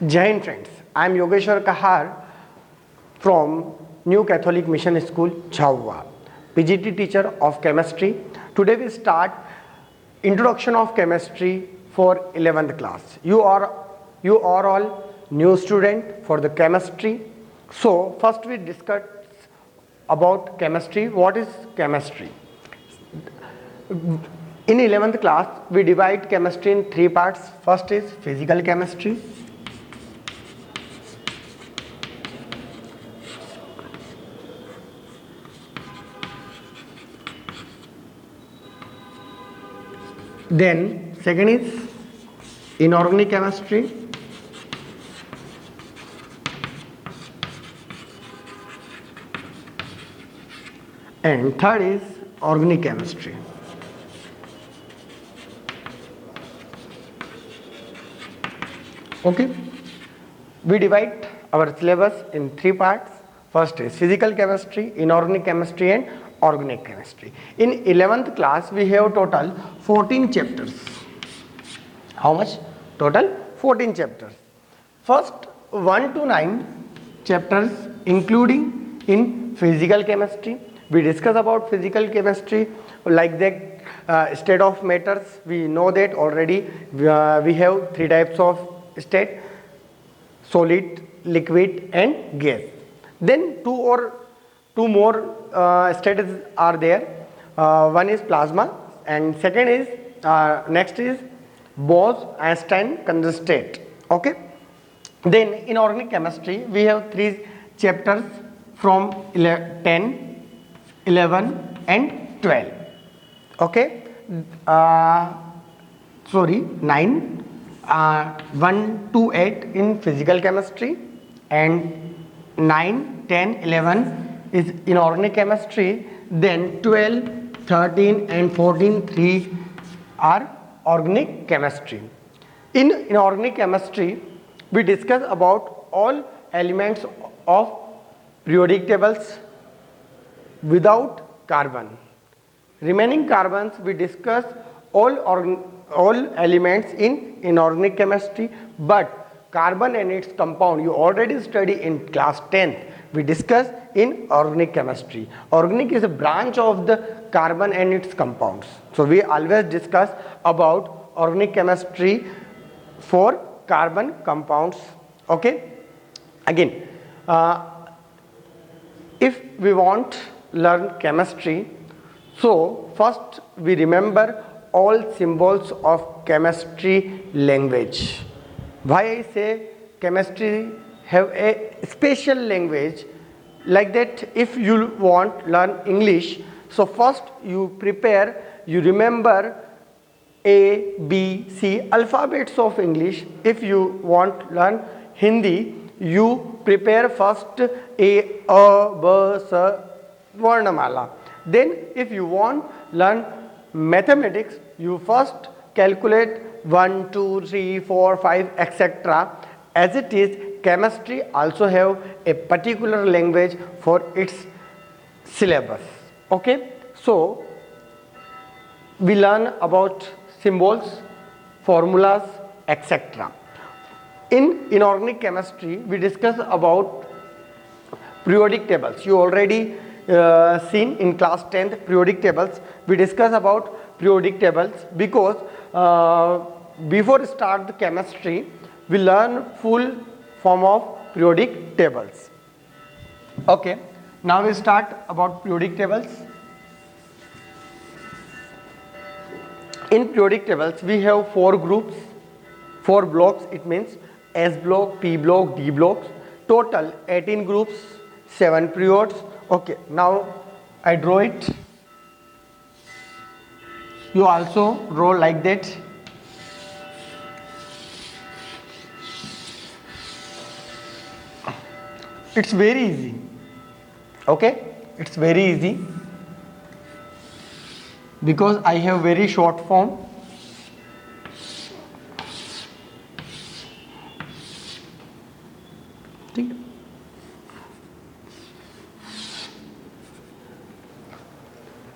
Jai Hind friends, I am Yogeshwar Kahar from New Catholic Mission School, Jhavua, PGT teacher of chemistry. Today we start introduction of chemistry for 11th class. You are all new student for the chemistry. So first we discuss about chemistry. What is chemistry? In 11th class we divide chemistry in three parts. First is physical chemistry. Then second is inorganic chemistry. And third is organic chemistry. Okay, we divide our syllabus in three parts. First is physical chemistry, inorganic chemistry and organic chemistry. In 11th class we have total 14 chapters. How much? Total 14 chapters. First 1 to 9 chapters including in physical chemistry. We discuss about physical chemistry like the state of matters. We know that already. We have three types of state: solid, liquid and gas. Then two more states are there. One is plasma and second is next is Bose-Einstein condensate. Okay. Then in organic chemistry we have three chapters from 10, 11 and 12. Okay. 9, 1 to 8 in physical chemistry and 9, 10, 11 is inorganic chemistry. Then 12, 13 and 14, 3 are organic chemistry. In inorganic chemistry we discuss about all elements of periodic tables without carbon. Remaining carbons we discuss all elements in inorganic chemistry, but carbon and its compound you already study in class 10th. We discuss in organic chemistry. Organic is a branch of the carbon and its compounds. So we always discuss about organic chemistry for carbon compounds. Okay. Again, if we want learn chemistry, so first we remember all symbols of chemistry language. Why I say chemistry have a special language like that? If you want learn English, so first you remember A, B, C alphabets of English. If you want learn Hindi, you prepare first A, B, S, Varnamala. Then if you want learn mathematics, you first calculate 1, 2, 3, 4, 5 etc. As it is, chemistry also have a particular language for its syllabus. Okay, so we learn about symbols, formulas etc. In inorganic chemistry we discuss about periodic tables. You already seen in class 10th periodic tables. We discuss about periodic tables because before start the chemistry we learn full form of periodic tables. Okay, now we start about periodic tables. In periodic tables we have 4 groups, 4 blocks. It means S block, P block, D blocks. Total 18 groups, 7 periods. Okay, now I draw it. You also draw like that. It's very easy. Okay, it's very easy because I have very short form.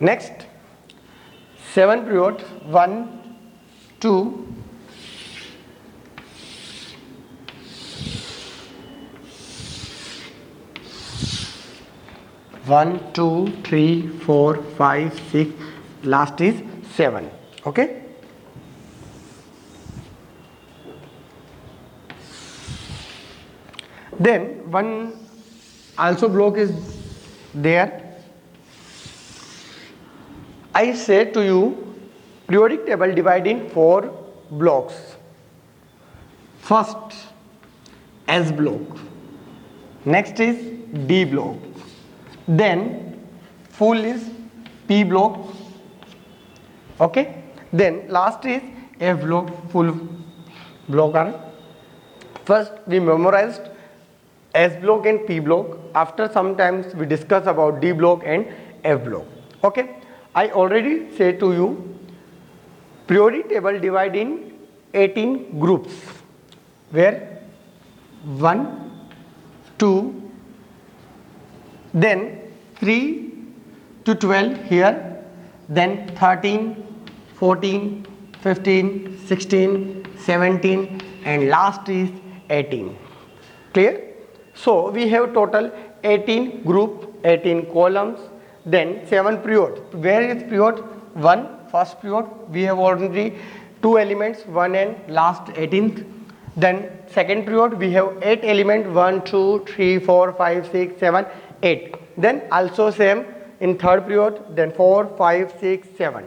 Next, 7 periods, 1, 2, 1 2 3 4 5 6, last is 7. Okay, then one also block is there. I say to you, periodic table divided in 4 blocks. First S block, next is D block, then full is P block, okay, then last is F block, full block are. First we memorized S block and P block. After sometimes we discuss about D block and F block. Okay, I already say to you, periodic table divided in 18 groups, where 1 2, then 3 to 12 here, then 13 14 15 16 17, and last is 18. Clear? So we have total 18 group, 18 columns, then 7 period. Where is period? 1, first period we have already 2 elements, 1 and last 18th. Then second period we have 8 elements, 1 2 3 4 5 6 7 8. Then also same in third period, then 4 5 6 7.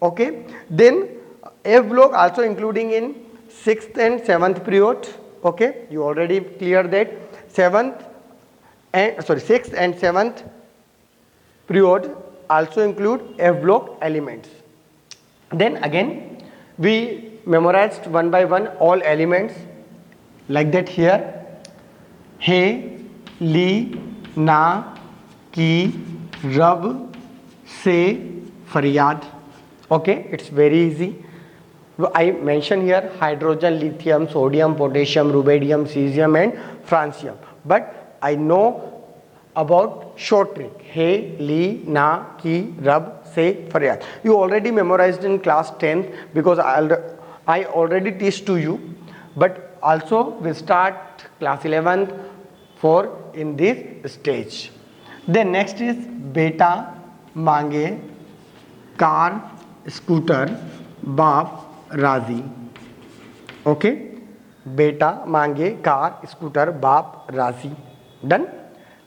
Okay, then F block also including in 6th and 7th period. Okay, you already clear that. 6th and 7th period also include F block elements. Then again we memorized one by one all elements like that here. He, li, na, ki, rab, se, faryad. Okay, it's very easy. I mention here hydrogen, lithium, sodium, potassium, rubidium, cesium and francium. But I know about short trick. He, li, na, ki, rab, se, faryad. You already memorized in class 10th because I already teach to you. But also we start class 11th for in this stage. Then next is beta mange car scooter baap razi. Okay, beta mange car scooter baap razi. Done.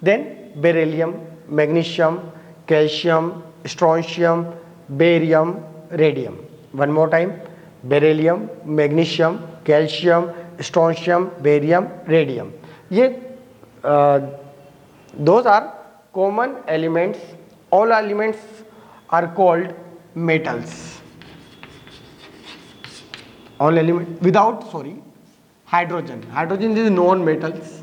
Then beryllium, magnesium, calcium, strontium, barium, radium. One more time, beryllium, magnesium, calcium, strontium, barium, radium. Those are common elements. All elements are called metals. All elements without hydrogen. Hydrogen is non-metals.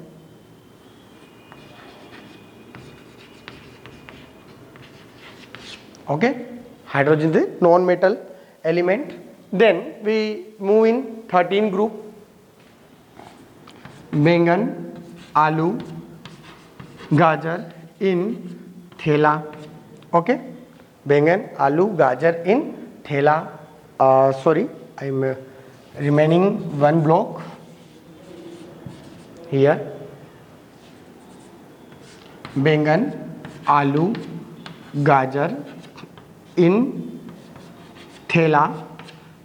Okay, hydrogen is a non-metal element. Then we move in 13 group. Bengan, aloo, gajar in thela. Okay, bengan, aloo, gajar in thela. I'm remaining one block here. Bengan, aloo, gajar in thela.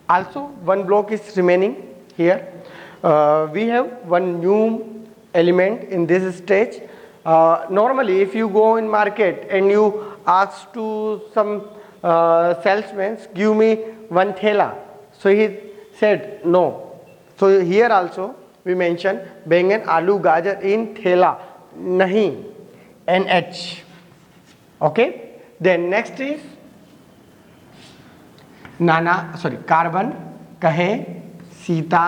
Also one block is remaining here. We have one new element in this stage. Normally if you go in market and you ask to some salesman, give me one thela, so he said no. So here also we mention bengan, aloo, gajar in thela, nahi, NH. Okay, then next is carbon कहे सीता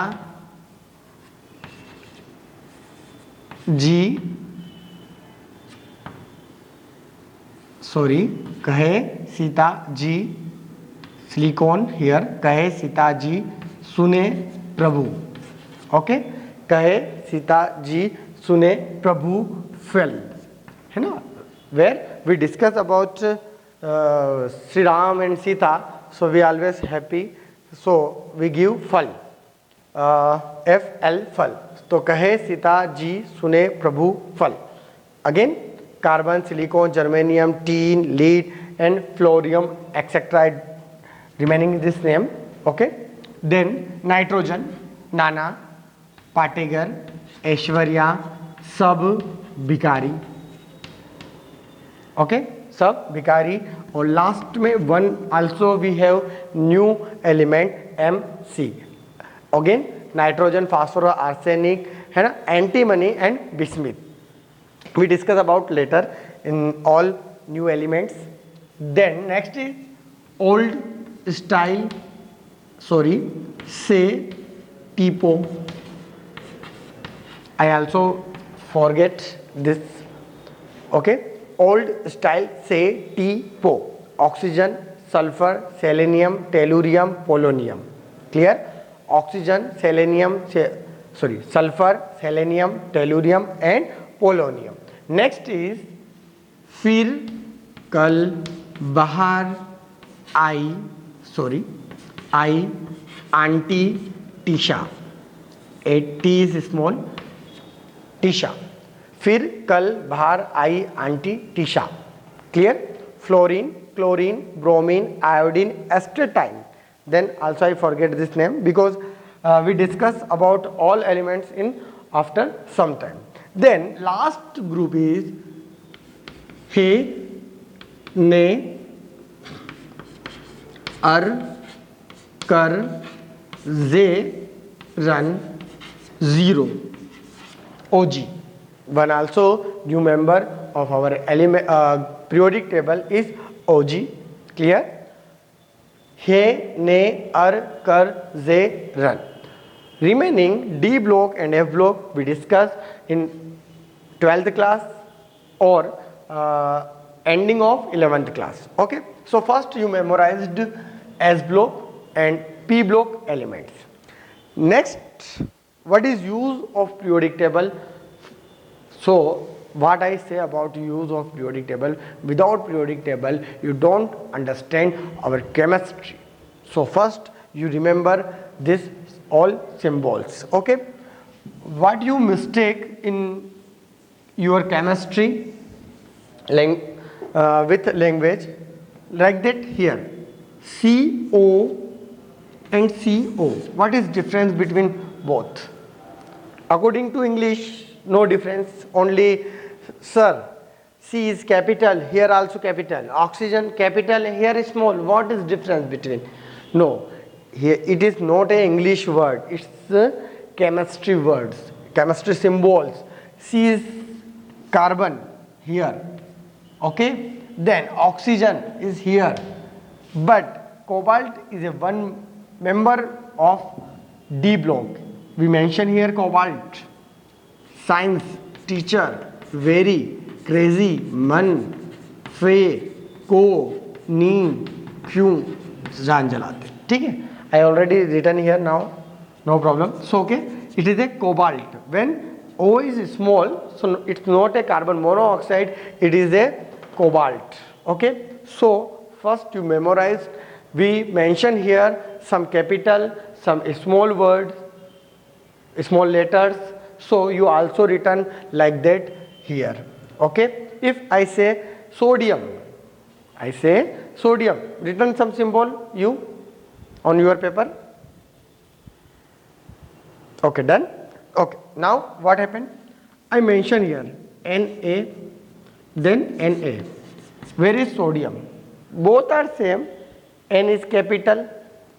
जी कहे Sita ji silicon here कहे सीता जी सुने प्रभु. Okay, कहे सीता जी सुने प्रभु फेल, है ना, where we discuss about Sri Ram and Sita, so we always happy, so we give fal, FL fal. तो कहे सीता जी सुने प्रभु फल. Again carbon, silicon, germanium, tin, lead and fluorium, etc. remaining this name. Okay, then nitrogen, Nana, Pategar, Aishwarya, Sab, Bikari. Okay, Sab, Bikari. और last में one also we have new element MC. Again nitrogen, phosphorus, arsenic है ना, antimony and bismuth we discuss about later in all new elements. Then next is old style, sorry से typo. I also forget this. Okay, old style say TPO. Oxygen, sulfur, selenium, tellurium, polonium. Clear? Oxygen, selenium, sulfur, selenium, tellurium and polonium. Next is फिर कल बाहर आई, aunty Tisha. T is small, Tisha. फिर कल बाहर आई aunty Tisha. Clear? Fluorine, chlorine, bromine, iodine, astatine. Then also I forget this name because we discuss about all elements in after some time. Then last group is हे, ने, अर, कर, जे, run, zero. OG. One also new member of our element periodic table is OG. Clear? हे, ने, अर, कर, जे, run. Remaining D block and F block we discuss in 12th class or ending of 11th class. Okay. So first you memorized S block and P block elements. Next, what is use of periodic table? So what I say about use of periodic table, without periodic table you don't understand our chemistry. So first you remember this all symbols. Okay, what you mistake in your chemistry with language like that here, CO and CO, what is difference between both? According to English, no difference, only sir, C is capital, here also capital, oxygen capital, here is small, what is difference between? No, here it is not a English word, it's chemistry words, chemistry symbols. C is carbon here, okay, then oxygen is here, but cobalt is a one member of D block. We mention here cobalt. Science teacher very crazy मन फे को नी क्यों जान जलाते. ठीक है, I already written here now, no problem. So okay, it is a cobalt. When O is small, so it's not a carbon monoxide, it is a cobalt. Okay, so first you memorize. We mention here some capital, some small words, small letters. So you also written like that here. Okay, if I say sodium, written some symbol you on your paper. Okay, done. Okay, now what happened? I mention here Na, then Na. Where is sodium? Both are same. N is capital,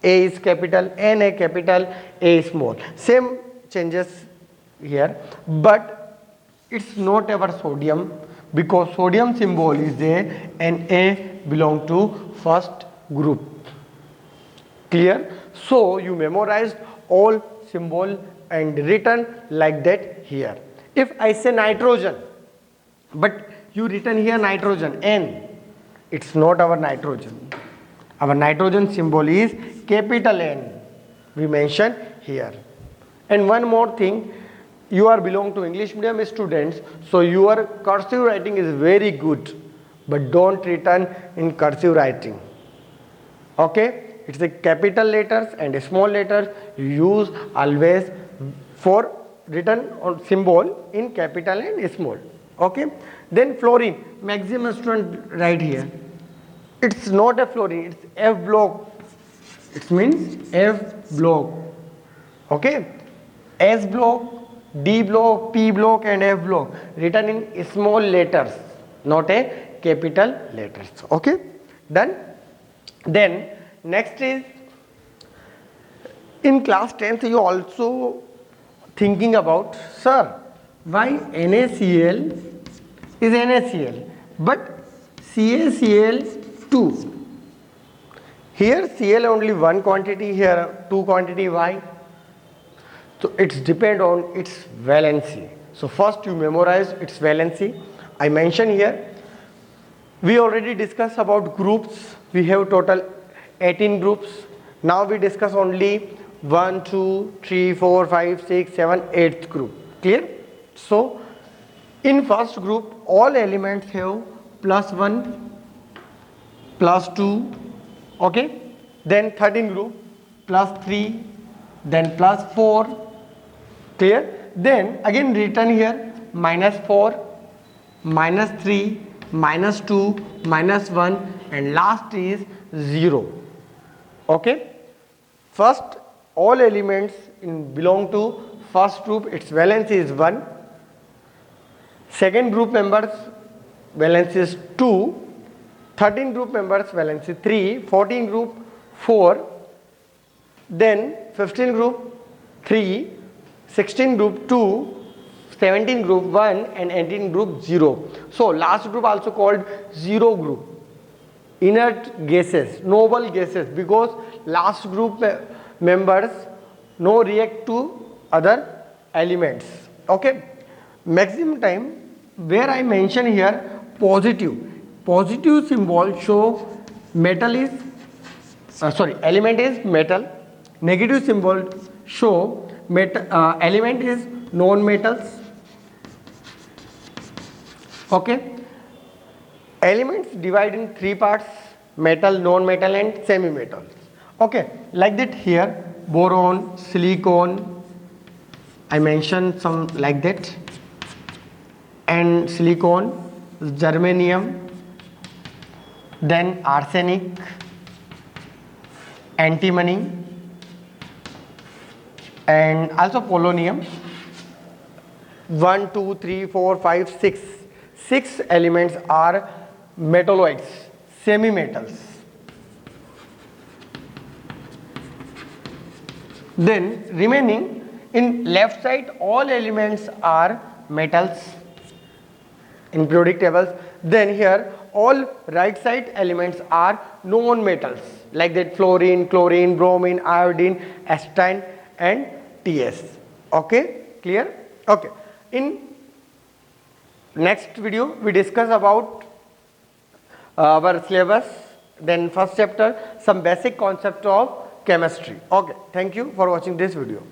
A is capital, Na capital, A small. Same changes here, but it's not our sodium because sodium symbol is a Na belong to first group. Clear? So you memorized all symbol and written like that here. If I say nitrogen, but you written here nitrogen, N, it's not our nitrogen. Our nitrogen symbol is capital N. We mention here. And one more thing, you are belong to English medium students, so your cursive writing is very good, but don't written in cursive writing. Okay, it's the capital letters and small letters you use always for written on symbol in capital and small. Okay, then fluorine, maximum student right here. It's not a fluorine, it's F block. It means F block. Okay, S block, D block, P block and F block written in small letters, not a capital letters. Okay, done. Then next is in class 10th you also thinking about, sir, why NaCl is NaCl but CaCl2. Here Cl only one quantity, here two quantity, why? So it's depend on its valency. So first you memorize its valency. I mentioned here. We already discussed about groups. We have total 18 groups. Now we discuss only 1, 2, 3, 4, 5, 6, 7, 8th group. Clear? So in first group all elements have +1, +2. Okay. Then 13th group +3, then +4. Clear? Then again written here -4, -3, -2, -1 and last is 0. Okay. First all elements belong to first group, its valence is 1. Second group members valence is 2. 13 group members valence is 3. 14 group 4. Then 15 group 3. 16 group 2. 17 group 1 and 18 group 0. So last group also called 0 group. Inert gases, noble gases, because last group members no react to other elements. Okay. Maximum time, where I mention here positive symbol show metal is element is metal. Negative symbol show element is non-metals. Okay. Elements divide in 3 parts: metal, non-metal and semi-metals. Okay, like that here boron, silicon, I mentioned some like that, and silicon, germanium, then arsenic, antimony and also polonium. 1, 2, 3, 4, 5, 6. 6 elements are metalloids, semi-metals. Then remaining in left side all elements are metals in periodic tables. Then here all right side elements are non-metals like that: fluorine, chlorine, bromine, iodine, acetine and TS. Okay, clear? Okay. In next video we discuss about our syllabus, then first chapter, some basic concept of chemistry. Okay, thank you for watching this video.